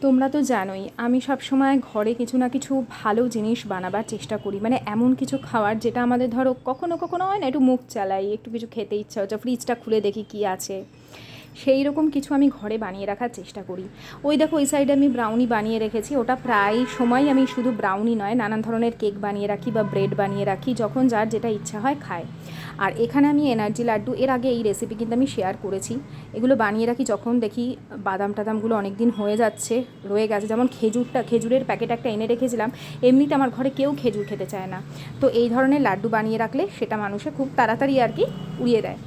তোমরা তো জানোই আমি সবসময় ঘরে কিছু না কিছু ভালো জিনিস বানাবার চেষ্টা করি, মানে এমন কিছু খাওয়ার যেটা আমাদের ধরো কখনো কখনো হয় না একটু মুখ চালাই, একটু কিছু খেতে ইচ্ছা হচ্ছে, ফ্রিজটা খুলে দেখি কী আছে, সেই রকম কিছু আমি ঘরে বানিয়ে রাখার চেষ্টা করি। ওই দেখো ওই সাইডে আমি ব্রাউনি বানিয়ে রেখেছি, ওটা প্রায় সময় আমি শুধু ব্রাউনি নয় নানান ধরনের কেক বানিয়ে রাখি বা ব্রেড বানিয়ে রাখি, যখন যার যেটা ইচ্ছা হয় খায়। আর এখানে আমি এনার্জি লাড্ডু, এর আগে এই রেসিপি কিন্তু আমি শেয়ার করেছি, এগুলো বানিয়ে রাখি যখন দেখি বাদাম টাদামগুলো অনেক দিন হয়ে যাচ্ছে, রয়ে গেছে। যেমন খেজুরের প্যাকেট একটা এনে রেখেছিলাম, এমনিতে আমার ঘরে কেউ খেজুর খেতে চায় না, তো এই ধরনের লাড্ডু বানিয়ে রাখলে সেটা মানুষে খুব তাড়াতাড়ি আর কি উড়িয়ে দেয়।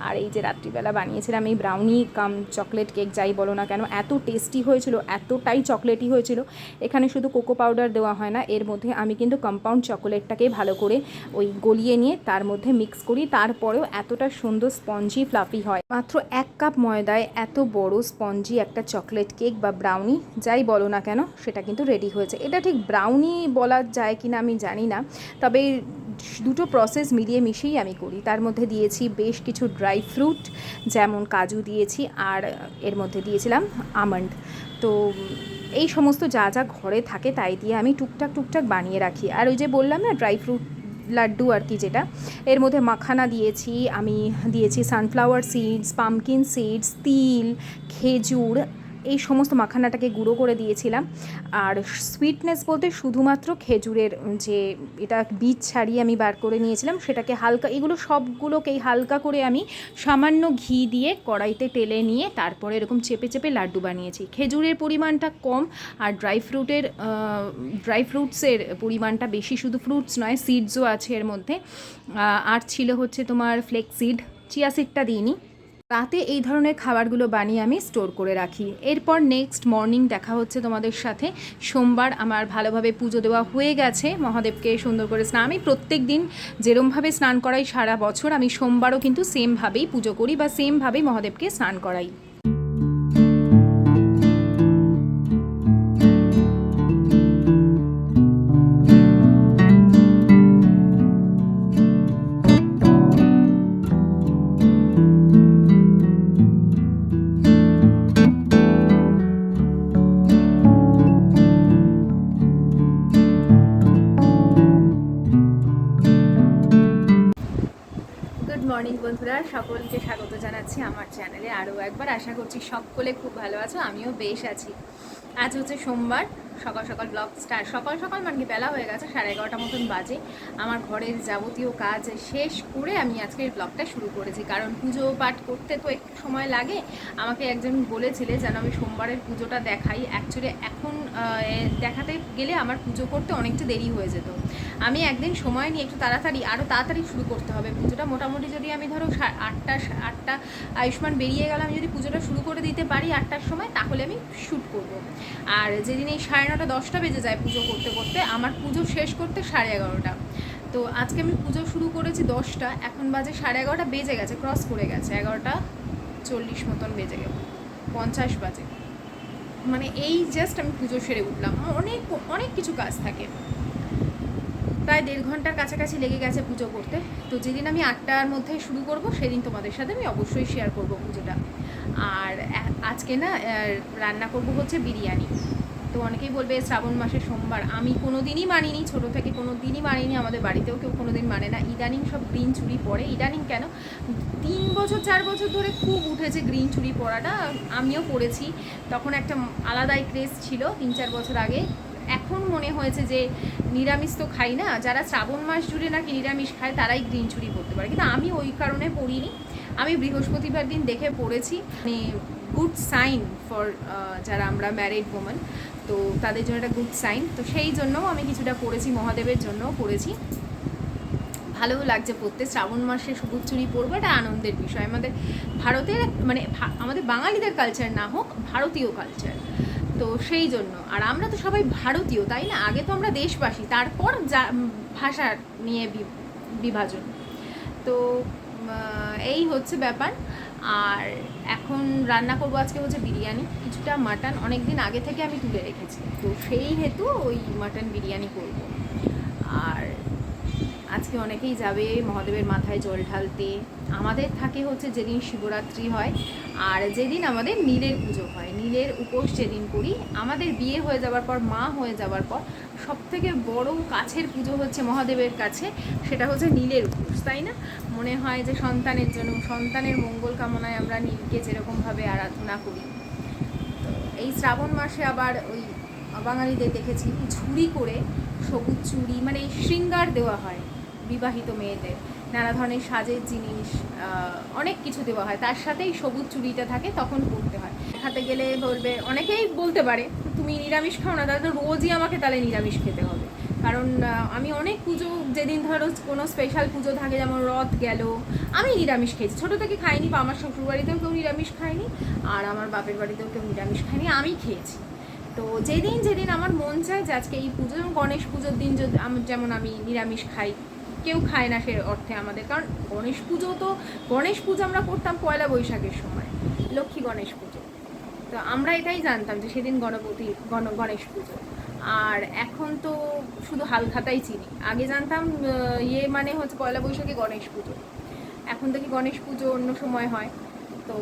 আর এই যে রাত্রিবেলা বানিয়েছিলাম এই ব্রাউনি কাম চকলেট কেক, যাই বলো না কেন, এত টেস্টি হয়েছিল, এতটাই চকলেটই হয়েছিল। এখানে শুধু কোকো পাউডার দেওয়া হয় না, এর মধ্যে আমি কিন্তু কম্পাউন্ড চকোলেটটাকে ভালো করে ওই গলিয়ে নিয়ে তার মধ্যে মিক্স করি, তারপরেও এতটা সুন্দর স্পঞ্জি ফ্লাফি হয়। মাত্র 1 কাপ ময়দায় এত বড় স্পঞ্জি একটা চকলেট কেক বা ব্রাউনি যাই বলো না কেন সেটা কিন্তু রেডি হয়েছে। এটা ঠিক ব্রাউনি বলা যায় কি না আমি জানি না, তবে দুটো প্রসেস মিলিয়ে মিশিয়েই আমি করি। তার মধ্যে দিয়েছি বেশ কিছু ড্রাই ফ্রুট, যেমন কাজু দিয়েছি, আর এর মধ্যে দিয়েছিলাম আমন্ড। তো এই সমস্ত যা যা ঘরে থাকে তাই দিয়ে আমি টুকটাক বানিয়ে রাখি। আর ওই যে বললাম না ড্রাই ফ্রুট লাড্ডু আর কি, যেটা এর মধ্যে মাখানা দিয়েছি, আমি দিয়েছি সানফ্লাওয়ার সিডস, পামকিন সিডস, তিল, খেজুর, এই সমস্ত মাখানাটাকে গুঁড়ো করে দিয়েছিলাম। আর সুইটনেস বলতে শুধুমাত্র খেজুরের যে এটা বীজ ছাড়িয়ে আমি বার করে নিয়েছিলাম সেটাকে হালকা, এগুলো সবগুলোকেই হালকা করে আমি সামান্য ঘি দিয়ে কড়াইতে টেলে নিয়ে তারপরে এরকম চেপে চেপে লাড্ডু বানিয়েছি। খেজুরের পরিমাণটা কম আর ড্রাই ফ্রুটসের পরিমাণটা বেশি, শুধু ফ্রুটস নয় সিডসও আছে এর মধ্যে। আর ছিল হচ্ছে তোমার ফ্লেক্সিড, চিয়া সিডটা দিইনি। রাতে এই ধরনের খাবারগুলো বানিয়ে আমি স্টোর করে রাখি। এরপর নেক্সট মর্নিং দেখা হচ্ছে তোমাদের সাথে। সোমবার আমার ভালোভাবে পুজো দেওয়া হয়ে গেছে, মহাদেবকে সুন্দর করে স্নান, আমি প্রত্যেক দিন যেরমভাবে স্নান করাই সারা বছর আমি সোমবারও কিন্তু সেমভাবেই পুজো করি বা সেমভাবেই মহাদেবকে স্নান করাই। গুড মর্নিং বন্ধুরা, সকলকে স্বাগত জানাচ্ছি আমার চ্যানেলে আরও একবার। আশা করছি সকলে খুব ভালো আছো, আমিও বেশ আছি। আজ হচ্ছে সোমবার, সকাল সকাল ব্লগ স্টার্ট, সকাল সকাল মানে কি বেলা হয়ে গেছে, 11:30 মতন বাজে। আমার ঘরের যাবতীয় কাজ শেষ করে আমি আজকের ব্লগটা শুরু করেছি, কারণ পুজো পাঠ করতে তো একটু সময় লাগে। আমাকে একজন বলেছিলে যেন আমি সোমবারের পুজোটা দেখাই, অ্যাকচুয়ালি এখন দেখাতে গেলে আমার পুজো করতে অনেকটা দেরি হয়ে যেত। আমি একদিন সময় নিয়ে একটু আরও তাড়াতাড়ি শুরু করতে হবে পুজোটা। মোটামুটি যদি আমি ধরো 8টা আয়ুষ্মান বেরিয়ে গেলাম, আমি যদি পুজোটা শুরু করে দিতে পারি 8টার সময়, তাহলে আমি শ্যুট করব। আর যেদিন এই 9:30 10টা বেজে যায় পুজো করতে করতে, আমার পুজো শেষ করতে 11:30। তো আজকে আমি পুজো শুরু করেছি 10টা, এখন বাজে 11:30 বেজে গেছে, ক্রস করে গেছে, 11:40 মতন বেজে গেল, 50 বাজে। মানে এই জাস্ট আমি পুজো সেরে উঠলাম, অনেক অনেক কিছু কাজ থাকে, প্রায় 1.5 ঘন্টার কাছাকাছি লেগে গেছে পুজো করতে। তো যেদিন আমি 8টার মধ্যে শুরু করব সেদিন তোমাদের সাথে আমি অবশ্যই শেয়ার করব পুজোটা। আর আজকে না রান্না করব হচ্ছে বিরিয়ানি। তো অনেকেই বলবে শ্রাবণ মাসের সোমবার, আমি কোনো দিনই মানিনি, ছোটো থেকে কোনো দিনই মানিনি, আমাদের বাড়িতেও কেউ কোনো দিন মানে না। ইদানিং সব গ্রিন চুড়ি পরে, ইদানিং কেন 3 বছর 4 বছর ধরে খুব উঠেছে গ্রিন চুড়ি পরাটা, আমিও পরেছি। তখন একটা আলাদাই ক্রেজ ছিল 3-4 বছর আগে। এখন মনে হয়েছে যে নিরামিষ তো খাই না, যারা শ্রাবণ মাস জুড়ে নাকি নিরামিষ খায় তারাই গ্রিন চুড়ি পরতে পারে, কিন্তু আমি ওই কারণে পরিনি। আমি বৃহস্পতিবার দিন দেখে পড়েছি, মানে গুড সাইন ফর যারা আমরা ম্যারিড ওম্যান, তো তাদের জন্য একটা গুড সাইন। তো সেই জন্যও আমি কিছুটা পড়েছি, মহাদেবের জন্যও পড়েছি, ভালোও লাগছে পড়তে। শ্রাবণ মাসে সবুজ চুড়ি পরবো, এটা আনন্দের বিষয়। আমাদের ভারতের মানে আমাদের বাঙালিদের কালচার না হোক, ভারতীয় কালচার, তো সেই জন্য। আর আমরা তো সবাই ভারতীয়, তাই না? আগে তো আমরা দেশবাসী, তারপর ভাষা নিয়ে বিভাজন। তো এই হচ্ছে ব্যাপার। আর এখন রান্না করবো আজকে হচ্ছে বিরিয়ানি, কিছুটা মাটন অনেক দিন আগে থেকে আমি তুলে রেখেছি, তো সেই হেতু ওই মাটন বিরিয়ানি করব। আর আজকে অনেকেই যাবে মহাদেবের মাথায় জল ঢালতে। আমাদের থাকে হচ্ছে যেদিন শিবরাত্রি হয় আর যেদিন আমাদের নীলের পুজো হয়, নীলের উপোস যেদিন করি। আমাদের বিয়ে হয়ে যাওয়ার পর, মা হয়ে যাওয়ার পর সবথেকে বড় কাছের পুজো হচ্ছে মহাদেবের কাছে, সেটা হচ্ছে নীলের উপোস, তাই না? মনে হয় যে সন্তানের জন্য, সন্তানের মঙ্গল কামনায় আমরা নীলকে যেরকমভাবে আরাধনা করি। তো এই শ্রাবণ মাসে আবার ওই বাঙালিদের দেখেছি ঝুড়ি করে সবুজ চুড়ি, মানে শৃঙ্গার দেওয়া হয় বিবাহিত মেয়েদের, নানা ধরনের সাজের জিনিস, অনেক কিছু দেওয়া হয়, তার সাথেই সবুজ চুড়িটা থাকে, তখন পরতে হয়। দেখাতে গেলে বলবে, অনেকেই বলতে পারে তুমি নিরামিষ খাও না, তাহলে তো রোজই আমাকে তাহলে নিরামিষ খেতে হবে। কারণ আমি অনেক পুজো, যেদিন ধরো কোনো স্পেশাল পুজো থাকে, যেমন রথ গেল, আমি নিরামিষ খেয়েছি, ছোটো থেকে খাইনি, বা আমার শ্বশুর বাড়িতেও কেউ নিরামিষ খায়নি, আর আমার বাপের বাড়িতেও কেউ নিরামিষ খায়নি, আমি খেয়েছি। তো যেদিন যেদিন আমার মন চায় যে আজকে এই পুজো, যেমন গণেশ পুজোর দিন যেমন আমি নিরামিষ খাই, কেউ খায় না সে অর্থে আমাদের, কারণ গণেশ পুজো আমরা করতাম পয়লা বৈশাখের সময়, লক্ষ্মী গণেশ পুজো। তো আমরা এটাই জানতাম যে সেদিন গণেশ পুজো। আর এখন তো শুধু হালখাতাই চিনি, আগে জানতাম মানে হচ্ছে পয়লা বৈশাখে গণেশ পুজো, এখন থেকে গণেশ পুজো অন্য সময় হয়। তো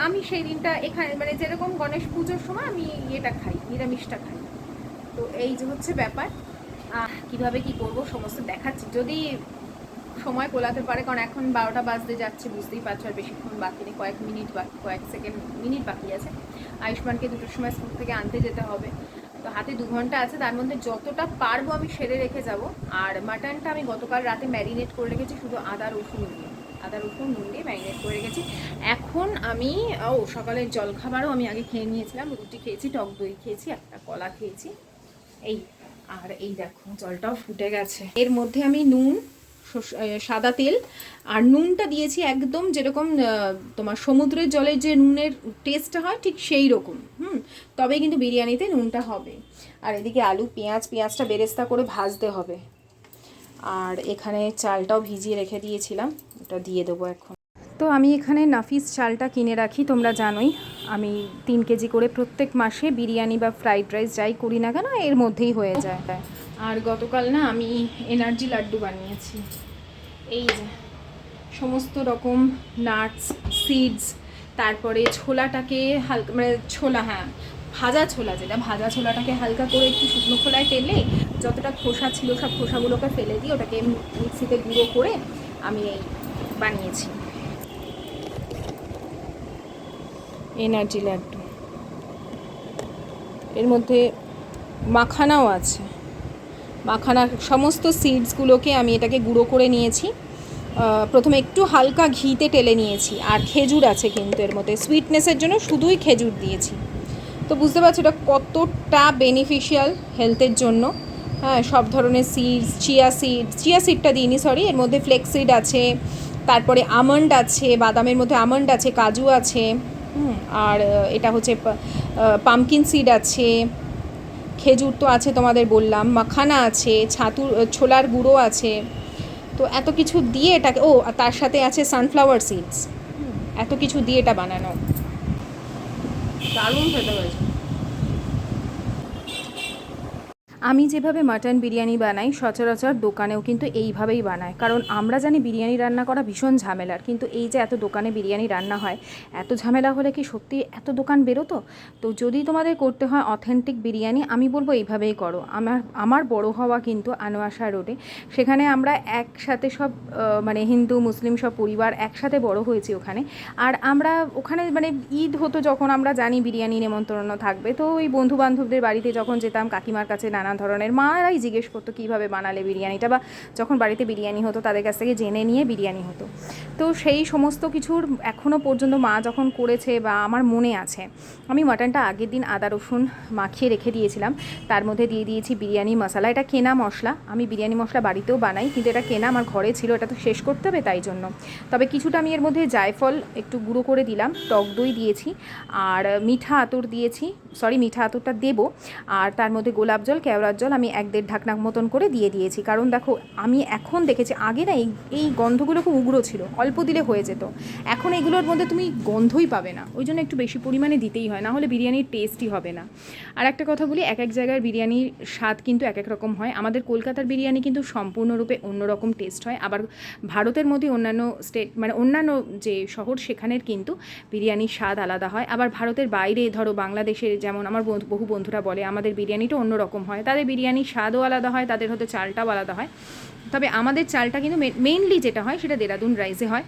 আমি সেই দিনটা এখানে, মানে যেরকম গণেশ পুজোর সময় আমি এটা খাই, নিরামিষটা খাই। তো এই যে হচ্ছে ব্যাপার। কিভাবে কি করব সমস্ত দেখাচ্ছি, যদি সময় কোলাতে পারে, কারণ এখন 12টা বাজতে যাচ্ছে, বুঝতেই পারছো, আর বেশিক্ষণ বাকি নেই, কয়েক মিনিট বাকি আছে। আয়ুষ্মানকে 2টোর সময় স্কুল থেকে আনতে যেতে হবে, তো হাতে 2 ঘন্টা আছে, তার মধ্যে যতটা পারবো আমি সেরে রেখে যাব। আর মাটনটা আমি গতকাল রাতে ম্যারিনেট করে রেখেছি, শুধু আদা রসুন নুন দিয়ে ম্যারিনেট করে রেখেছি। এখন আমি সকালের জলখাবারও আমি আগে খেয়ে নিয়েছিলাম, রুটি খেয়েছি, টক দই খেয়েছি, একটা কলা খেয়েছি, এই। আর এই দেখো জলটাও ফুটে গেছে, এর মধ্যে আমি নুন, সাদা তেল আর নুনটা দিয়েছি একদম যেরকম তোমার সমুদ্রের জলের যে নুনের টেস্টটা হয় ঠিক সেই রকম, তবেই কিন্তু বিরিয়ানিতে নুনটা হবে। আর এদিকে আলু পেঁয়াজটা বেরেস্তা করে ভাজতে হবে। আর এখানে চালটাও ভিজিয়ে রেখে দিয়েছিলাম, ওটা দিয়ে দেবো এখন। তো আমি এখানে নাফিস চালটা কিনে রাখি, তোমরা জানোই আমি 3 কেজি করে প্রত্যেক মাসে বিরিয়ানি বা ফ্রাইড রাইস যাই করি না কেন এর মধ্যেই হয়ে যায়। আর গতকাল না আমি এনার্জি লাড্ডু বানিয়েছি, এই যে সমস্ত রকম নাটস, সিডস, তারপরে ছোলাটাকে হালকা, মানে ভাজা ছোলাটাকে হালকা করে একটু শুকনো খোলায় তেলে, যতটা খোসা ছিল সব খোসাগুলোকে ফেলে দিয়ে ওটাকে মিক্সিতে গুঁড়ো করে আমি এই বানিয়েছি এনার্জি লাড্ডু। এর মধ্যে মাখানাও আছে, সমস্ত সিডসগুলোকে আমি এটাকে গুঁড়ো করে নিয়েছি, প্রথমে একটু হালকা ঘিতে টেলে নিয়েছি। আর খেজুর আছে কিন্তু এর মধ্যে, সুইটনেসের জন্য শুধুই খেজুর দিয়েছি। তো বুঝতে পারছো এটা কতটা বেনিফিশিয়াল হেলথের জন্য। হ্যাঁ, সব ধরনের সিডস, চিয়া সিডটা দিইনি, সরি, এর মধ্যে ফ্লেক্স সিড আছে, তারপরে আমন্ড আছে, বাদামের মধ্যে আমন্ড আছে, কাজু আছে, আর এটা হচ্ছে পামকিন সিড আছে, খেজুর তো আছে তোমাদের বললাম, মাখানা আছে, ছোলার গুঁড়ো আছে। তো এত কিছু দিয়ে এটাকে, তার সাথে আছে সানফ্লাওয়ার সিডস, এত কিছু দিয়ে এটা বানানো, দারুণ খেতে হয়েছে। আমি যেভাবে মাটন বিরিয়ানি বানাই সচরাচর দোকানেও কিন্তু এইভাবেই বানায়, কারণ আমরা জানি বিরিয়ানি রান্না করা ভীষণ ঝামেলার, কিন্তু এই যে এত দোকানে বিরিয়ানি রান্না হয়, এত ঝামেলা হলে কি সত্যি এত দোকান বেরোতো? তো যদি তোমাদের করতে হয় অথেন্টিক বিরিয়ানি, আমি বলবো এইভাবেই করো। আমার বড় হওয়া কিন্তু আনোয়াশা রোডে, সেখানে আমরা একসাথে সব মানে হিন্দু মুসলিম সব পরিবার একসাথে বড় হয়েছি ওখানে। আর আমরা ওখানে মানে ঈদ হতো যখন, আমরা জানি বিরিয়ানি নেমন্তন্ন থাকবে, তো ওই বন্ধুবান্ধবদের বাড়িতে যখন যেতাম, কাকিমার কাছে নানা ধরনের মারাই জিজ্ঞেস করতো কীভাবে বানালে বিরিয়ানিটা, বা যখন বাড়িতে বিরিয়ানি হতো তাদের কাছ থেকে জেনে নিয়ে বিরিয়ানি হতো। তো সেই সমস্ত কিছুর এখনও পর্যন্ত মা যখন করেছে বা আমার মনে আছে, আমি মাটনটা আগের দিন আদা রসুন মাখিয়ে রেখে দিয়েছিলাম, তার মধ্যে দিয়ে দিয়েছি বিরিয়ানি মশলা, এটা কেনা মশলা, আমি বিরিয়ানি মশলা বাড়িতেও বানাই, কিন্তু এটা কেনা, আমার ঘরে ছিল, এটা তো শেষ করতে হবে তাই জন্য। তবে কিছুটা আমি এর মধ্যে জায়ফল একটু গুঁড়ো করে দিলাম, টক দই দিয়েছি, আর মিঠা আতর দিয়েছি, মিঠা আতরটা দেবো, আর তার মধ্যে গোলাপ জল, কেওড়া মশলার জল আমি 1-1.5 ঢাকনা মতন করে দিয়ে দিয়েছি। কারণ দেখো আমি এখন দেখেছি আগে না এই গন্ধগুলো খুব উগ্র ছিল, অল্প দিলে হয়ে যেত। এখন এগুলোর মধ্যে তুমি গন্ধই পাবে না, ওই জন্য একটু বেশি পরিমাণে দিতেই হয়, না হলে বিরিয়ানির টেস্টই হবে না। আর একটা কথা বলি, এক এক জায়গার বিরিয়ানির স্বাদ কিন্তু এক এক রকম হয়। আমাদের কলকাতার বিরিয়ানি কিন্তু সম্পূর্ণরূপে অন্যরকম টেস্ট হয়। আবার ভারতের মধ্যে অন্যান্য স্টেট মানে অন্যান্য যে শহর সেখানের কিন্তু বিরিয়ানির স্বাদ আলাদা হয়। আবার ভারতের বাইরে ধরো বাংলাদেশের, যেমন আমার বহু বন্ধুরা বলে আমাদের বিরিয়ানিটা অন্যরকম হয়, তাদের বিরিয়ানির স্বাদও আলাদা হয়, তাদের হয়তো চালটাও আলাদা হয়। তবে আমাদের চালটা কিন্তু মেইনলি যেটা হয় সেটা দেরাদুন রাইসে হয়।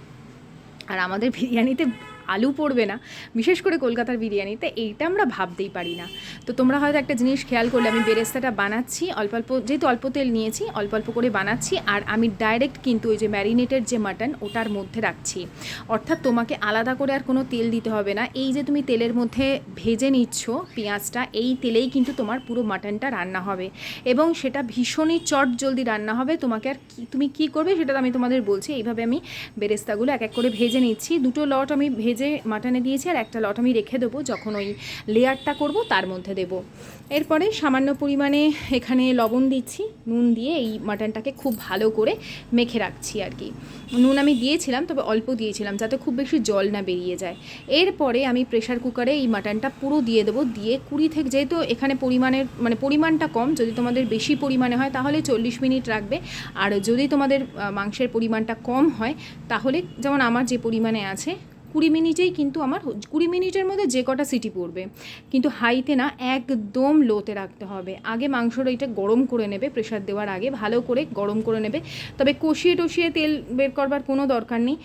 আর আমাদের বিরিয়ানিতে আলু পড়বে না, বিশেষ করে কলকাতার বিরিয়ানিতে, এইটা আমরা ভাবতেই পারি না। তো তোমরা হয়তো একটা জিনিস খেয়াল করলে, আমি বেরেস্তাটা বানাচ্ছি অল্প অল্প, যেহেতু অল্প তেল নিয়েছি অল্প অল্প করে বানাচ্ছি। আর আমি ডাইরেক্ট কিন্তু ওই যে ম্যারিনেটেড যে মাটন ওটার মধ্যে রাখছি, অর্থাৎ তোমাকে আলাদা করে আর কোনো তেল দিতে হবে না। এই যে তুমি তেলের মধ্যে ভেজে নিচ্ছ পেঁয়াজটা, এই তেলেই কিন্তু তোমার পুরো মাটনটা রান্না হবে এবং সেটা ভীষণই চট জলদি রান্না হবে। তোমাকে আর তুমি কী করবে সেটা আমি তোমাদের বলছি। এইভাবে আমি বেরেস্তাগুলো এক এক করে ভেজে নিচ্ছি। 2টো লট আমি ভেজে মাটনে দিয়েছি, আর একটা লট আমি রেখে দেবো, যখন ওই লেয়ারটা করব তার মধ্যে দেব। এরপরে সামান্য পরিমাণে এখানে লবণ দিচ্ছি, নুন দিয়ে এই মাটনটাকে খুব ভালো করে মেখে রাখছি আর কি। নুন আমি দিয়েছিলাম, তবে অল্প দিয়েছিলাম যাতে খুব বেশি জল না বেরিয়ে যায়। এরপরে আমি প্রেশার কুকারে এই মাটনটা পুরো দিয়ে দেবো, দিয়ে 20 থেকে, যেহেতু এখানে পরিমাণটা কম, যদি তোমাদের বেশি পরিমাণে হয় তাহলে 40 মিনিট রাখবে। আর যদি তোমাদের মাংসের পরিমাণটা কম হয় তাহলে, যেমন আমার যে পরিমাণে আছে, 20 মিনিটেই কিন্তু আমার 20 মিনিটের মধ্যে যে কটা সিটি পড়বে। কিন্তু হাইতে না, একদম লোতে রাখতে হবে। আগে মাংসর এইটা গরম করে নেবে, প্রেশার দেওয়ার আগে ভালো করে গরম করে নেবে। তবে কষিয়ে টষিয়ে তেল বের করবার কোনো দরকার নেই।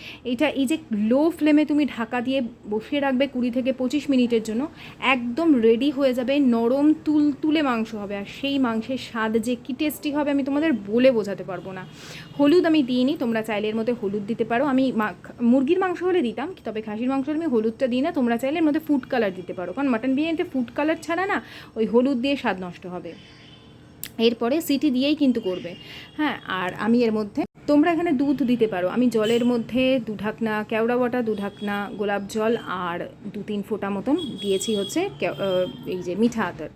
এই যে লো ফ্লেমে তুমি ঢাকা দিয়ে বসিয়ে রাখবে 20 থেকে 25 মিনিটের জন্য, একদম রেডি হয়ে যাবে, নরম তুলে মাংস হবে। আর সেই মাংসের স্বাদ যে কী টেস্টি হবে আমি তোমাদের বলে বোঝাতে পারবো না। হলুদ আমি দিইনি, তোমরা চাইলে এর মধ্যে হলুদ দিতে পারো। আমি মুরগির মাংস হলে দিতাম, তবে খাসির মাংস আমি হলুদটা দিই না। তোমরা চাইলে এর মধ্যে ফুড কালার দিতে পারো, কারণ মাটন বিরিয়ানিতে ফুড কালার ছাড়া না ওই হলুদ দিয়ে স্বাদ নষ্ট হবে। এরপরে সিটি দিয়েই কিন্তু করবে, হ্যাঁ। আর আমি এর মধ্যে, তোমরা এখানে দুধ দিতে পারো। আমি জলের মধ্যে 2 ঢাকনা কেওড়া ওয়াটা, 2 ঢাকনা গোলাপ জল আর 2-3 ফোঁটা মতন দিয়েছি হচ্ছে এই যে মিঠা আতর।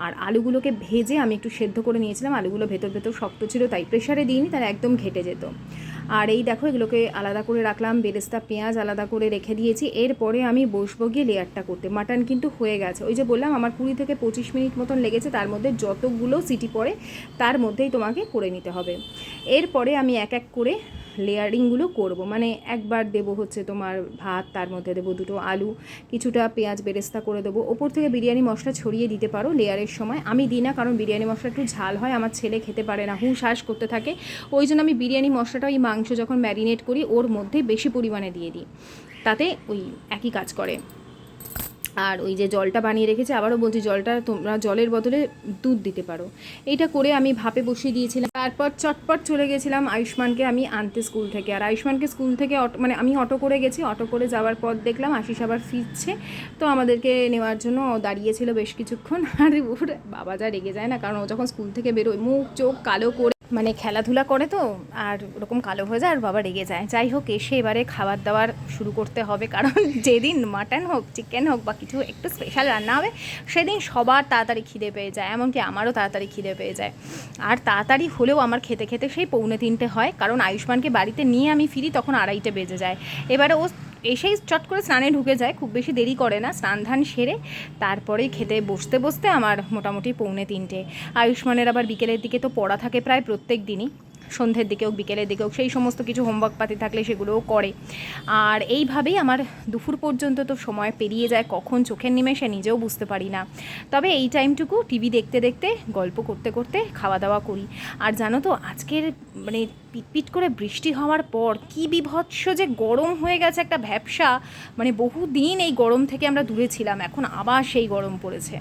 আর আলুগুলোকে ভেজে আমি একটু সেদ্ধ করে নিয়েছিলাম, আলুগুলো ভেতর শক্ত ছিল, তাই প্রেশারে দিইনি, তারা একদম ঘেটে যেত। আর এই দেখো এগুলোকে আলাদা করে রাখলাম, বেরেস্তা পেঁয়াজ আলাদা করে রেখে দিয়েছি। এরপরে আমি বসবো গিয়ে লেয়ারটা করতে। মাটন কিন্তু হয়ে গেছে, ওই যে বললাম আমার 20 থেকে 25 মিনিট মতন লেগেছে। তার মধ্যে যতগুলো সিটি পড়ে তার মধ্যেই তোমাকে করে নিতে হবে। এরপরে আমি এক এক করে লেয়ারিংগুলো করব, মানে একবার দেবো হচ্ছে তোমার ভাত, তার মধ্যে দেবো 2টো আলু, কিছুটা পেঁয়াজ বেরেস্তা করে দেবো। ওপর থেকে বিরিয়ানি মশলা ছড়িয়ে দিতে পারো লেয়ারের সময়। আমি দিই না, কারণ বিরিয়ানি মশলা একটু ঝাল হয়, আমার ছেলে খেতে পারে না, হুঁশ করতে থাকে। ওই জন্য আমি বিরিয়ানি মশলাটা ওই মাংস যখন ম্যারিনেট করি ওর মধ্যে বেশি পরিমাণে দিয়ে দিই, তাতে ওই একই কাজ করে। আর ওই যে জলটা বানিয়ে রেখেছি, আবারও বলছি, জলটা তোমরা জলের বদলে দুধ দিতে পারো। এইটা করে আমি ভাপে বসিয়ে দিয়েছিলাম। তারপর চটপট চলে গেছিলাম আয়ুষ্মানকে আমি আনতে স্কুল থেকে। আর আয়ুষ্মানকে স্কুল থেকে মানে আমি অটো করে গেছি, অটো করে যাওয়ার পর দেখলাম আশিস আবার ফিরছে, তো আমাদেরকে নেওয়ার জন্য দাঁড়িয়েছিল বেশ কিছুক্ষণ। আর ওর বাবা যা রেগে যায় না, কারণ ও যখন স্কুল থেকে বেরোয় মুখ চোখ কালো করে, মানে খেলাধুলা করে তো, আর ওরকম কালো হয়ে যায়, আর বাবা রেগে যায়। যাই হোক, এসে এবারে খাবার দাবার শুরু করতে হবে, কারণ যেদিন মাটন হোক, চিকেন হোক বা কিছু একটু স্পেশাল রান্না হবে, সেদিন সবার তাড়াতাড়ি খিদে পেয়ে যায়, এমনকি আমারও তাড়াতাড়ি খিদে পেয়ে যায়। আর তাড়াতাড়ি হলেও আমার খেতে খেতে সেই 2:45 হয়, কারণ আয়ুষ্মানকে বাড়িতে নিয়ে আমি ফিরি তখন 2:30 বেজে যায়। এবারে ও এসেই চট করে স্নানে ঢুকে যায়, খুব বেশি দেরি করে না, স্নান ধান সেরে তারপরেই খেতে বসতে আমার মোটামুটি 2:45। আয়ুষ্মানের আবার বিকেলের দিকে তো পড়া থাকে প্রায় প্রত্যেক দিনই, সন্ধ্যের দিকে হোক বিকেলের দিকে হোক, সেই সমস্ত কিছু হোমওয়ার্ক পাতি থাকলে সেগুলোও করে। আর এইভাবেই আমার দুপুর পর্যন্ত তো সময় পেরিয়ে যায়, কখন চোখের নিমেষে নিজেও বুঝতে পারি না। তবে এই টাইমটুকু টিভি দেখতে দেখতে, গল্প করতে করতে খাওয়া দাওয়া করি। আর জানো তো, আজকের মানে পিটপিট করে বৃষ্টি হওয়ার পর কি বিভৎস যে গরম হয়ে গেছে, একটা ভ্যাপসা, মানে বহুদিন এই গরম থেকে আমরা দূরে ছিলাম, এখন আবার সেই গরম পড়েছে।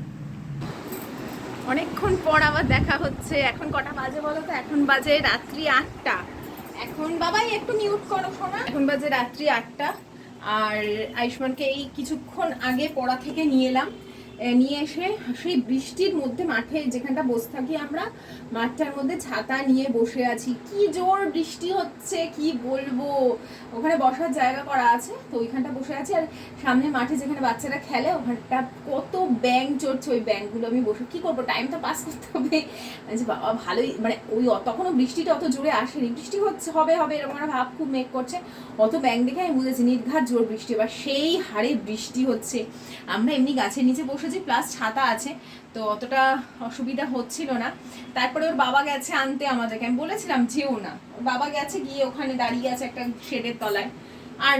অনেকক্ষণ পর আবার দেখা হচ্ছে। এখন কটা বাজে বলো তো? এখন বাজে রাত্রি 8টা। এখন বাবাই একটু মিউট করো শোনা। এখন বাজে রাত্রি 8টা। আর আয়ুষ্মানকে এই কিছুক্ষণ আগে পড়া থেকে নিয়ে এলাম, নিয়ে এসে সেই বৃষ্টির মধ্যে মাঠে যেখানটা বসে থাকি আমরা, মাঠটার মধ্যে ছাতা নিয়ে বসে আছি, কি জোর বৃষ্টি হচ্ছে কি বলবো। ওখানে বসার জায়গা করা আছে, তো ওইখানটা বসে আছি, আর সামনে মাঠে যেখানে বাচ্চারা খেলে ওখানটা কত ব্যাঙ চড়ছে, ওই ব্যাঙগুলো আমি বসে কি করবো, টাইমটা পাস করতে হবে। বাবা ভালোই, মানে ওই তখনও বৃষ্টিটা অত জোরে আসেনি, বৃষ্টি হচ্ছে হবে হবে এরকম একটা ভাব, খুব মেঘ করছে, অত ব্যাঙ দেখে আমি বুঝেছি নির্ঘাত জোর বৃষ্টি। এবার সেই হারে বৃষ্টি হচ্ছে, আমরা এমনি গাছের নিচে বসেছি প্লাস ছাতা আছে, তো অতটা অসুবিধা হচ্ছিল না। তারপরে ওর বাবা গেছে আনতে আমাদেরকে, আমি বলেছিলাম যেও না, ওর বাবা গেছে, গিয়ে ওখানে দাঁড়িয়ে আছে একটা শেডের তলায়, আর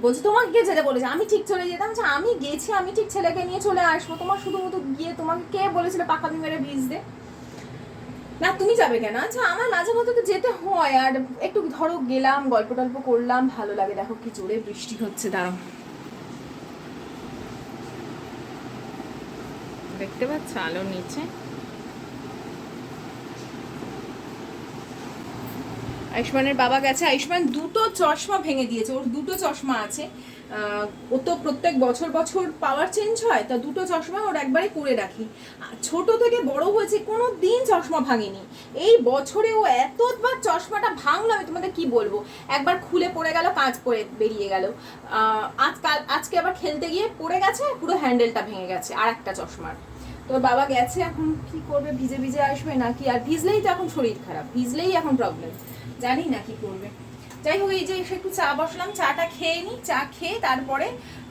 বলছে তোমাকে কে যেতে বলেছে, আমি ঠিক চলে যেতাম, আমি গেছি, আমি ঠিক ছেলেকে নিয়ে চলে আসবো, তোমার শুধু মতো গিয়ে তোমাকে কে বলেছিল পাকামি মেরে ভিজ দে, না তুমি যাবে কেন। আচ্ছা আমার মাঝে মধ্যে তো যেতে হয়, আর একটু ধরো গেলাম, গল্প টল্প করলাম, ভালো লাগে। দেখো কি জোরে বৃষ্টি হচ্ছে, দাঁড়াও দেখতে পাচ্ছ আলোর নিচে। আয়ুষ্মানের বাবা গেছে, আয়ুষ্মান দুটো চশমা ভেঙে দিয়েছে, ওর দুটো চশমা আছে, ও তো প্রত্যেক বছর বছর পাওয়ার চেঞ্জ হয়, তা দুটো চশমা ওর একবারে করে রাখি, ছোট থেকে বড় হয়েছে কোনো দিন চশমা ভাঙেনি, এই বছরে ও এতবার চশমাটা ভাঙলো আমি তোমাদের কি বলবো। একবার খুলে পড়ে গেল, কাঁচ পড়ে বেরিয়ে গেল, আজকে আবার খেলতে গিয়ে পড়ে গেছে, পুরো হ্যান্ডেলটা ভেঙে গেছে আর একটা চশমার। তোর বাবা গেছে, এখন কি করবে, ভিজে ভিজে আসবে নাকি, আর ভিজলেই তো এখন শরীর খারাপ, ভিজলেই এখন প্রবলেম, জানি না কি করবে। যাই হোক, এই যে এসে একটু চা বসলাম, চাটা খেয়ে নিই, চা খেয়ে তারপরে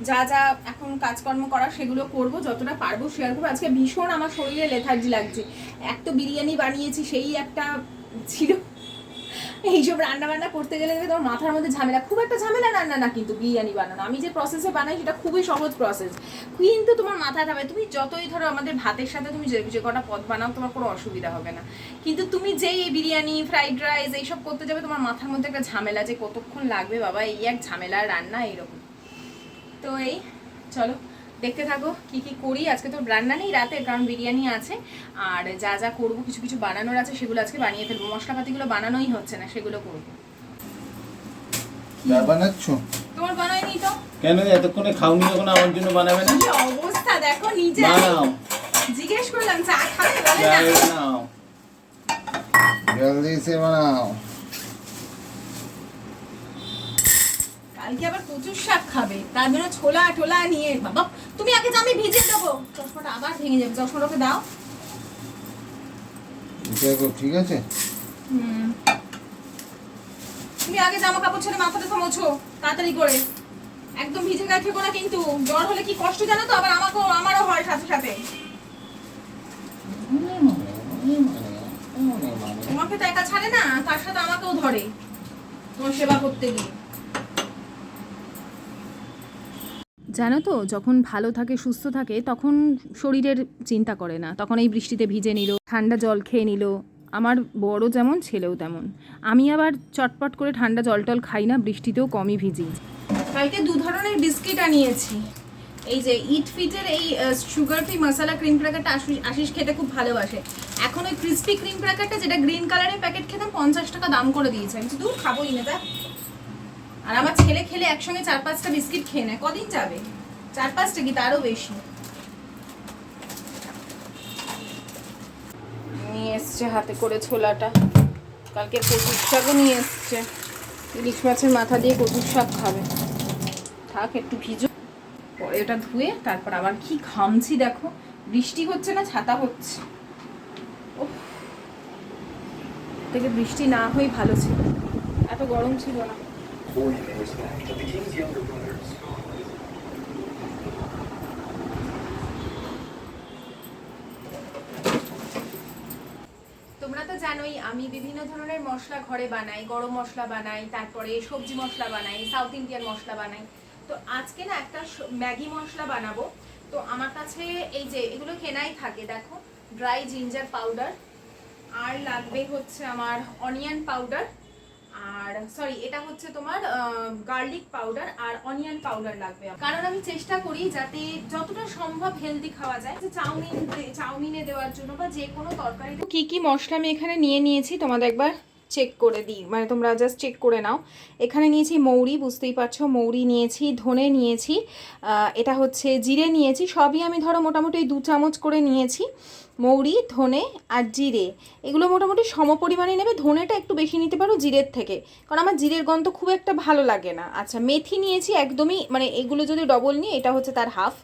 যা যা এখন কাজকর্ম করা সেগুলো করব, যতটা পারবো শেয়ার করবো। আজকে ভীষণ আমার শরীরে লেথার্জি লাগছে, এক তো বিরিয়ানি বানিয়েছি, সেই একটা ছিল, এইসব রান্না বান্না করতে গেলে তোমার মাথার মধ্যে ঝামেলা, খুব একটা ঝামেলা রান্না না কিন্তু বিরিয়ানি বানানো, আমি যে প্রসেসে বানাই সেটা খুবই সহজ প্রসেস, কিন্তু তোমার মাথায় থাকবে, তুমি যতই ধরো আমাদের ভাতের সাথে তুমি যে কটা পদ বানাও তোমার কোনো অসুবিধা হবে না, কিন্তু তুমি যেই বিরিয়ানি ফ্রাইড রাইস এইসব করতে যাবে তোমার মাথার মধ্যে একটা ঝামেলা, যে কতক্ষণ লাগবে বাবা, এই এক ঝামেলার রান্না এইরকম। তো এই চলো দেখতে থাকো কি কি করি। আজকে তো রান্না নেই রাতে, কারণ বিরিয়ানি আছে, আর যা যা করবো কিছু কিছু বানানোর আছে সেগুলো আজকে বানিয়ে ফেলবো, মশলাপাতিগুলো বানানোই হচ্ছে না, সেগুলো করবো। বানাচ্ছো? তোমার বানাইনি তো কেন, এতক্ষণে খাওনি যখন আমার জন্য বানাবে না? কি অবস্থা দেখো নিচে, বানাও, জিজ্ঞেস করলাম চা খাবে বলে না, বানাও জলদি সে বানাও। কালকে আবার কচুর শাক খাবে, তার জন্য ছোলা টোলা নিয়ে, বাবা তুমি আগে যা, আমি ভিজিয়ে দেবো, চশমাটা আবার ভেঙে যাবে, চশমাটাকে দাও। দেখো ঠিক আছে, তুমি আগে জামা কাপড় ছেড়ে মাথাটা তো মোছো তাড়াতাড়ি করে, একদম ভিজে গায়ে থেকো না, কিন্তু জ্বর হলে কি কষ্ট জানো তো, আবার আমারও হয় সাথে সাথে, তোমাকে তো একা ছাড়ে না, তার সাথে আমাকেও ধরে তোমার সেবা করতে গিয়ে। জানো তো যখন ভালো থাকে সুস্থ থাকে তখন শরীরের চিন্তা করে না, তখন এই বৃষ্টিতে ভিজে নিল, ঠান্ডা জল খেয়ে নিল, আমার বড় যেমন ছেলেও তেমন। আমি আবার চটপট করে ঠান্ডা জল টল খাই না, বৃষ্টিতেও কমই ভিজি। কালকে দু ধরনের বিস্কিট আনিয়েছি, এই যে ইট ফিটের এই সুগার ফ্রি মশলা ক্রিম ক্র্যাকারটা আশিস খেতে খুব ভালোবাসে, এখন ওই ক্রিস্পি ক্রিম ক্র্যাকারটা যেটা গ্রিন কালারের প্যাকেট খেতাম 50 টাকা দাম করে দিয়েছে, আমি দূর খাবোই না তা। আর আমার ছেলে খেলে একসঙ্গে 4-5টা বিস্কিট খেয়ে নেয়, কদিন যাবে, 4-5টা কি তারও বেশি। নিয়ে এসছে হাতে করে ছোলাটা, কালকে কচুর শাকও নিয়ে এসছে, ইলিশ মাছের মাথা দিয়ে কচুর শাক খাবে, থাক একটু ভিজো, পরে ওটা ধুয়ে তারপর আবার কি ঘামছি দেখো, বৃষ্টি হচ্ছে না ছাতা হচ্ছে, ওহ থেকে বৃষ্টি না হয়ে ভালো ছিল, এত গরম ছিল না। তোমরা তো জানোই আমি বিভিন্ন ধরনের মশলা ঘরে বানাই, গরম মশলা বানাই, তারপরে সবজি মশলা বানাই, সাউথ ইন্ডিয়ান মশলা বানাই। তো আজকে না একটা ম্যাগি মশলা বানাবো, তো আমার কাছে এই যে এগুলো কেনাই থাকে, দেখো ড্রাই জিঞ্জার পাউডার, আর লাগবে হচ্ছে আমার অনিয়ন পাউডার, আর সরি এটা হচ্ছে তোমার গার্লিক পাউডার আর অনিয়ন পাউডার লাগবে, কারণ আমি চেষ্টা করি যাতে যতটা সম্ভব হেলদি খাওয়া যায়, যে চাউমিনে দেওয়ার জন্য বা যে কোনো তরকারি। কি কি মশলা আমি এখানে নিয়ে নিয়েছি তোমাদের একবার চেক করে দিই, মানে তোমরা জাস্ট চেক করে নাও। এখানে নিয়েছি মৌরি, বুঝতেই পারছো, মৌরি নিয়েছি, ধনে নিয়েছি, এটা হচ্ছে জিরে নিয়েছি, সবই আমি ধরো মোটামুটি 2 চামচ করে নিয়েছি। মৌরি, ধনে আর জিরে এগুলো মোটামুটি সম পরিমাণে নেবে, ধনেটা একটু বেশি নিতে পারো জিরের থেকে, কারণ আমার জিরের গন্ধ খুব একটা ভালো লাগে না। আচ্ছা, মেথি নিয়েছি একদমই, মানে এগুলো যদি ডবল নিই এটা হচ্ছে তার হাফ।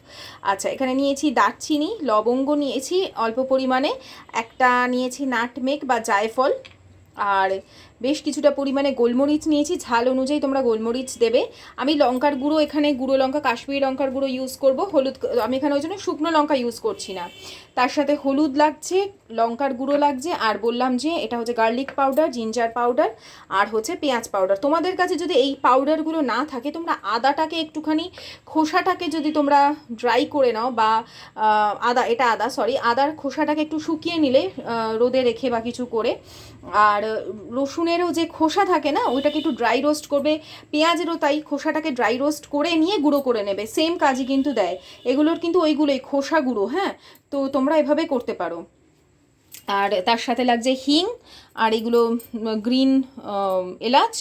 আচ্ছা, এখানে নিয়েছি দারচিনি, লবঙ্গ নিয়েছি অল্প পরিমাণে, একটা নিয়েছি নাটমেগ বা জায়ফল, আর বেশ কিছুটা পরিমাণে গোলমরিচ নিয়েছি, ঝাল অনুযায়ী তোমরা গোলমরিচ দেবে। আমি লঙ্কার গুঁড়ো, এখানে গুঁড়ো লঙ্কা, কাশ্মীরি লঙ্কার গুঁড়ো ইউজ করব। হলুদ আমি এখানে ওই জন্য শুকনো লঙ্কা ইউজ করছি না। তার সাথে হলুদ লাগছে, লঙ্কার গুঁড়ো লাগছে, আর বললাম যে এটা হচ্ছে গার্লিক পাউডার, জিঞ্জার পাউডার, আর হচ্ছে পেঁয়াজ পাউডার। তোমাদের কাছে যদি এই পাউডারগুলো না থাকে, তোমরা আদাটাকে একটুখানি, খোসাটাকে যদি তোমরা ড্রাই করে নাও, বা আদার খোসাটাকে একটু শুকিয়ে নিলে রোদে রেখে বা কিছু করে, আর রসুনেরও যে খোসা থাকে না, ওইটাকে একটু ড্রাই রোস্ট করবে, পেঁয়াজেরও তাই, খোসাটাকে ড্রাই রোস্ট করে নিয়ে গুঁড়ো করে নেবে, সেম কাজই কিন্তু দেয় এগুলোর, কিন্তু ওইগুলোই খোসা গুঁড়ো। হ্যাঁ, তো তোমরা এভাবে করতে পারো। আর তার সাথে লাগছে হিং, আর এগুলো গ্রিন এলাচ।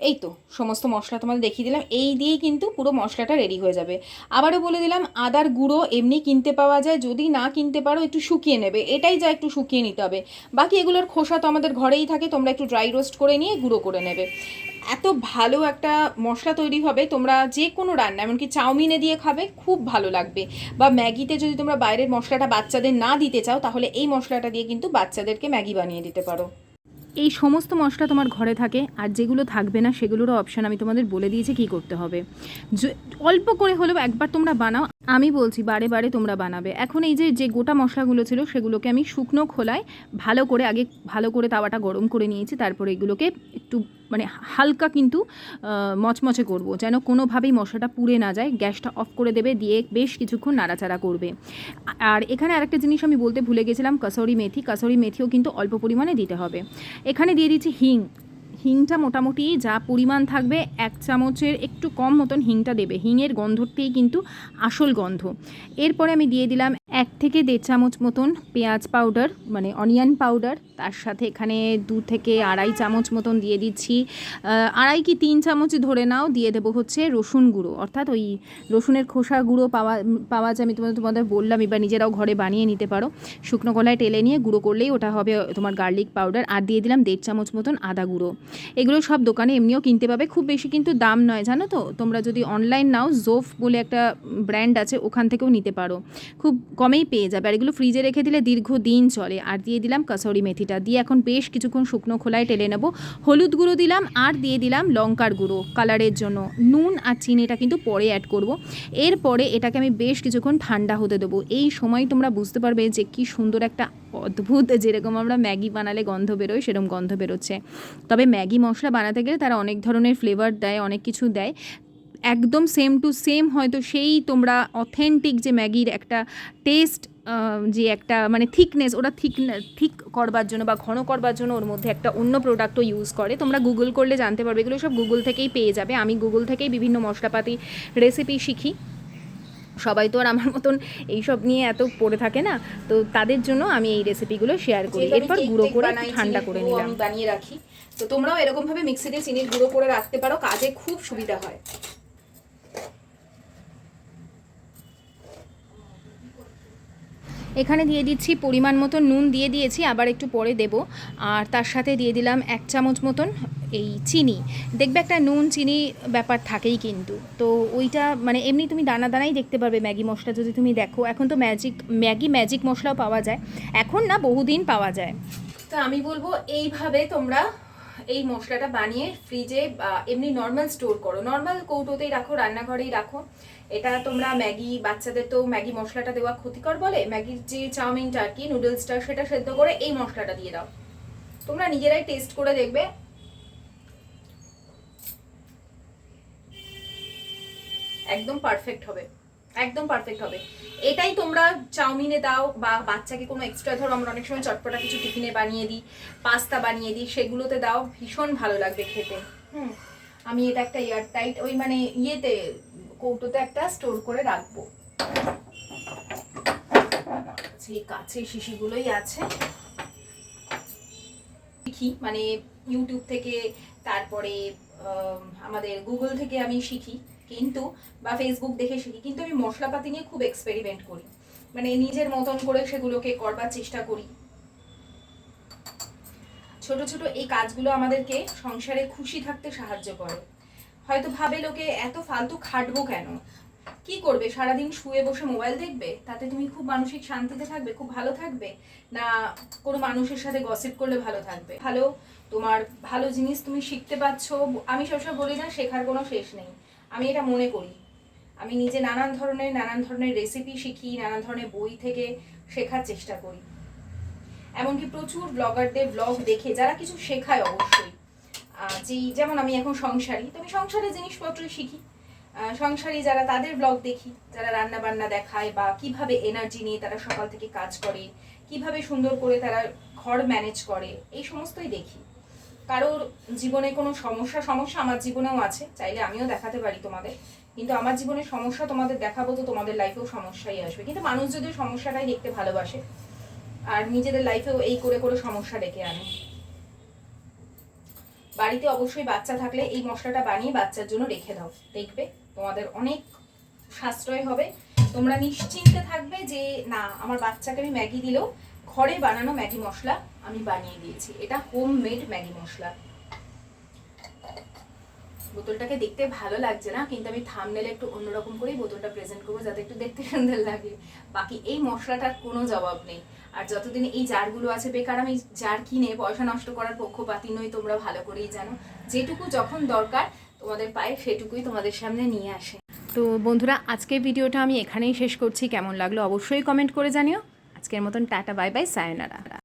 এই তো সমস্ত মশলা তোমাদের দেখিয়ে দিলাম, এই দিয়েই কিন্তু পুরো মশলাটা রেডি হয়ে যাবে। আবারও বলে দিলাম, আদার গুঁড়ো এমনি কিনতে পাওয়া যায়, যদি না কিনতে পারো একটু শুকিয়ে নেবে, এটাই যা একটু শুকিয়ে নিতে হবে। বাকি এগুলোর খোসা তো আমাদের ঘরেই থাকে, তোমরা একটু ড্রাই রোস্ট করে নিয়ে গুঁড়ো করে নেবে। এত ভালো একটা মশলা তৈরি হবে, তোমরা যে কোনো রান্না, এমনকি চাউমিনে দিয়ে খাবে, খুব ভালো লাগবে। বা ম্যাগিতে যদি তোমরা বাইরের মশলাটা বাচ্চাদের না দিতে চাও, তাহলে এই মশলাটা দিয়ে কিন্তু বাচ্চাদেরকে ম্যাগি বানিয়ে দিতে পারো। এই সমস্ত মশলা তোমার ঘরে থাকে, আর যেগুলো থাকবে না সেগুলোরও অপশান আমি তোমাদের বলে দিয়েছি কী করতে হবে। অল্প করে হলেও একবার তোমরা বানাও, আমি বলছি বারে বারে তোমরা বানাবে। এখন এই যে গোটা মশলাগুলো ছিল, সেগুলোকে আমি শুকনো খোলায় ভালো করে তাওয়াটা গরম করে নিয়েছি। তারপরে এগুলোকে একটু মানে হালকা কিন্তু মচমচে করব, যেন কোনোভাবেই মশলাটা পুড়ে না যায়। গ্যাসটা অফ করে দেবে, দিয়ে বেশ কিছুক্ষণ নাড়াচাড়া করবে। আর এখানে আরেকটা জিনিস আমি বলতে ভুলে গেছিলাম, কাসুরি মেথিও কিন্তু অল্প পরিমাণে দিতে হবে। এখানে দিয়ে দিচ্ছি হিংটা মোটামুটি যা পরিমাণ থাকবে 1 চামচের একটু কম মতন হিংটা দেবে, হিঙের গন্ধটাই কিন্তু আসল গন্ধ। এরপরে আমি দিয়ে দিলাম 1 থেকে 1.5 চামচ মতন পেঁয়াজ পাউডার, মানে অনিয়ন পাউডার। তার সাথে এখানে 2 থেকে 2.5 চামচ মতন দিয়ে দিচ্ছি, 2.5 কি 3 চামচ ধরে নাও, দিয়ে দেবো হচ্ছে রসুন গুঁড়ো, অর্থাৎ ওই রসুনের খোসা গুঁড়ো পাওয়া যায়, আমি তোমাদের বললাম, এবার নিজেরাও ঘরে বানিয়ে নিতে পারো। শুকনো কলায় টেলে নিয়ে গুঁড়ো করলেই ওটা হবে তোমার গার্লিক পাউডার। আর দিয়ে দিলাম 1.5 চামচ মতন আদা গুঁড়ো। এগুলো সব দোকানে এমনিও কিনতে পাবে, খুব বেশি কিন্তু দাম নয়, জানো তো। তোমরা যদি অনলাইন নাও, জোফ বলে একটা ব্র্যান্ড আছে, ওখান থেকেও নিতে পারো, খুব কমেই পেয়ে যাবে। আর এগুলো ফ্রিজে রেখে দিলে দীর্ঘদিন চলে। আর দিয়ে দিলাম কাসুরি মেথিটা, দিয়ে এখন বেশ কিছুক্ষণ শুকনো খোলায় টেলে নেব। হলুদ গুঁড়ো দিলাম, আর দিয়ে দিলাম লঙ্কার গুঁড়ো কালারের জন্য। নুন আর চিনিটা কিন্তু পরে অ্যাড করব। এরপরে এটাকে আমি বেশ কিছুক্ষণ ঠান্ডা হতে দেবো। এই সময় তোমরা বুঝতে পারবে যে কি সুন্দর একটা অদ্ভুত, যেরকম আমরা ম্যাগি বানালে গন্ধ বেরোয়, সেরকম গন্ধ বেরোচ্ছে। তবে ম্যাগি মশলা বানাতে গেলে তারা অনেক ধরনের ফ্লেভার দেয়, অনেক কিছু দেয়, একদম সেম টু সেম হয়তো সেই তোমরা অথেন্টিক যে ম্যাগির একটা টেস্ট, যে একটা মানে থিকনেস, ওরা ঠিক করবার জন্য বা ঘন করবার জন্য ওর মধ্যে একটা অন্য প্রোডাক্টও ইউজ করে। তোমরা গুগল করলে জানতে পারবে, এগুলো সব গুগল থেকেই পেয়ে যাবে। আমি গুগল থেকেই বিভিন্ন মশলাপাতি রেসিপি শিখি। সবাই তো আর আমার মতন এইসব নিয়ে এত পড়ে থাকে না, তো তাদের জন্য আমি এই রেসিপিগুলো শেয়ার করি। এরপর গুঁড়ো করে ঠান্ডা করে নিলাম, আমি বানিয়ে রাখি। তো তোমরাও এরকমভাবে মিক্সিতে চিনির গুঁড়ো করে রাখতে পারো, কাজে খুব সুবিধা হয়। এখানে দিয়ে দিচ্ছি পরিমাণ মতো নুন, দিয়ে দিয়েছি, আবার একটু পরে দেব। আর তার সাথে দিয়ে দিলাম 1 চামচ মতন এই চিনি। দেখবে একটা নুন চিনি ব্যাপার থাকেই কিন্তু, তো ওইটা মানে এমনি তুমি দানা দানাই দেখতে পারবে ম্যাগি মশলা যদি তুমি দেখো। এখন তো ম্যাজিক মশলাও পাওয়া যায়, এখন না বহুদিন পাওয়া যায়। তো আমি বলবো এইভাবে তোমরা এই মশলাটা বানিয়ে ফ্রিজে এমনি নর্মাল স্টোর করো, নর্মাল কৌটোতেই রাখো, রান্নাঘরেই রাখো। এটা তোমরা ম্যাগি, বাচ্চাদের তো ম্যাগি মশলাটা দেওয়া ক্ষতিকর বলে, ম্যাগির যে চাউমিনটা আর কি, নুডলসটা, সেটা সেদ্ধ করে এই মশলাটা দিয়ে দাও। তোমরা নিজেরাই টেস্ট করে দেখবে, একদম পারফেক্ট হবে, একদম পারফেক্ট হবে। এটাই তোমরা চাউমিনে দাও, বা বাচ্চাকে কোনো এক্সট্রা, ধরো আমরা অনেক সময় চটপটা কিছু টিফিনে বানিয়ে দিই, পাস্তা বানিয়ে দিই, সেগুলোতে দাও, ভীষণ ভালো লাগবে খেতে। আমি এটা একটা এয়ারটাইট ওই মানে ইয়েতে কৌটোতে একটা স্টোর করে রাখবো। সেই কাঁচের শিশিগুলোই আছে। শিখি, মানে ইউটিউব থেকে, তারপরে আমাদের গুগল থেকে আমি শিখি, কিন্তু বা ফেসবুক দেখে শিখি, কিন্তু আমি মশলাপাতি নিয়ে খুব এক্সপেরিমেন্ট করি, মানে নিজের মতন করে সেগুলোকে করবার চেষ্টা করি। ছোট ছোট এই কাজগুলো আমাদেরকে সংসারে খুশি থাকতে সাহায্য করে। হয়তো ভাবে লোকে এত ফালতু খাটবো কেন, কি করবে সারাদিন শুয়ে বসে মোবাইল দেখবে, তাতে তুমি খুব মানসিক শান্তিতে থাকবে, খুব ভালো থাকবে, না কোনো মানুষের সাথে গসিপ করলে ভালো থাকবে? ভালো, তোমার ভালো জিনিস তুমি শিখতে পাচ্ছ। আমি সবসময় বলি না শেখার কোনো শেষ নেই, আমি এটা মনে করি। আমি নিজে নানান ধরনের রেসিপি শিখি, নানান ধরনের বই থেকে শেখার চেষ্টা করি। এমনকি প্রচুর ব্লগারদের ব্লগ দেখে যারা কিছু শেখায় অবশ্যই, যেমন আমি এখন সংসারী, তো আমি সংসারের জিনিসপত্র শিখি। সংসারী যারা তাদের ব্লগ দেখি, যারা রান্না বান্না দেখায় বা কিভাবে এনার্জি নিয়ে তারা সকাল থেকে কাজ করে, কিভাবে সুন্দর করে তারা ঘর ম্যানেজ করে, এই সমস্তই দেখি। কারোর জীবনে কোনো সমস্যা আমার জীবনেও আছে, চাইলে আমিও দেখাতে পারি তোমাদের, কিন্তু আমার জীবনে সমস্যা তোমাদের দেখাবো তো তোমাদের লাইফেও সমস্যাই আসবে। কিন্তু মানুষ যদি সমস্যাটাই দেখতে ভালোবাসে আর নিজেদের লাইফেও এই করে করে সমস্যা ডেকে আনে। বাড়িতে অবশ্যই বাচ্চা থাকলে এই মশলাটা বানিয়ে বাচ্চার জন্য রেখে দাও, দেখবে তোমাদের অনেক সাশ্রয় হবে। তোমরা নিশ্চিন্তে থাকবে যে না, আমার বাচ্চাকে আমি ম্যাগি দিলেও ঘরে বানানো ম্যাগি মশলা আমি বানিয়ে দিয়েছি, এটা হোম মেড ম্যাগি মশলা। বোতলটাকে দেখতে ভালো লাগছে না, কিন্তু আমি থাম্বনেলে একটু অন্যরকম করেই বোতলটা প্রেজেন্ট করবো যাতে একটু দেখতে সুন্দর লাগে। বাকি এই মশলাটার কোনো জবাব নেই। আর যতদিন এই জারগুলো আছে, বেকার আমি জার কিনে পয়সা নষ্ট করার পক্ষপাতী নই, তোমরা ভালো করেই জানো। যেটুকু যখন দরকার তোমাদের পায়ে সেটুকুই তোমাদের সামনে নিয়ে আসে। তো বন্ধুরা, আজকের ভিডিওটা আমি এখানেই শেষ করছি। কেমন লাগলো অবশ্যই কমেন্ট করে জানিও। আজকের মতন টাটা, বাই বাই, সায়োনারা।